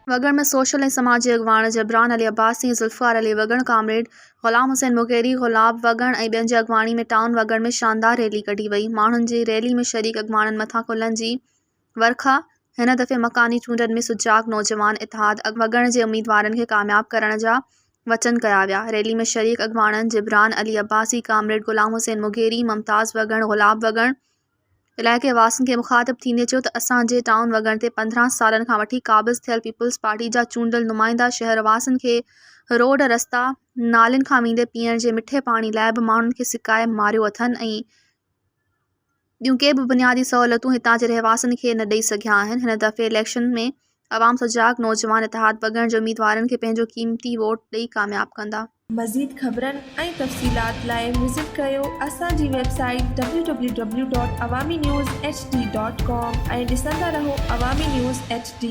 वगण में सोशल ऐं समाजी अॻवान जबरान अली अब्बासी, ज़ुल्फ़ार अली वगण, कामरेड ग़ुलाम हुसैन मुगेरी, गुलाब वगण ऐं ॿियनि जी अॻवानी में टाउन वगण में शानदार रैली कढी वई। माण्हुनि जी रैली में शरीक अॻवाननि मथां कुल्हनि जी वरखा। हिन दफ़े मकानी चूंडनि में सुजाग नौजवान इतिहाद वगण जे उम्मीदवारनि खे कामयाब करण जा वचन कया विया। रैली में शरीक अॻवाननि जबरान अली अब्बासी, कामरेड ग़ुलाम हुसैन मुगेरी, मुमताज़ वगण, गुलाब वगण इलाइक़े वासियुनि खे मुख़ातिब थींदे चयो त असांजे टाउन वगण ते 15 सालनि खां वठी क़ाबिज़ थियल पीपल्स पार्टी जा चूंडियल नुमाइंदा शहर वासियुनि खे रोड रस्ता नालियुनि खां वेंदे पीअण जे मिठे पाणी लाइ बि माण्हुनि खे सिकाए मारियो अथनि ऐं ॿियूं के बि बुनियादी सहूलियतूं हितां जे रहवासियुनि खे न ॾेई सघिया आहिनि। हिन दफ़े इलेक्शन में अवाम सुजाग नौजवान इतिहाद वगण जे उम्मीदवारनि खे पंहिंजो क़ीमती वोट ॾेई कामयाब कंदा। मज़ीद ख़बरनि ऐं तफ़सीलात लाइ विज़िट कयो असांजी वेबसाइट www.awamiNewsHD.com ऐं ॾिसंदा रहो अवामी न्यूज़ HD।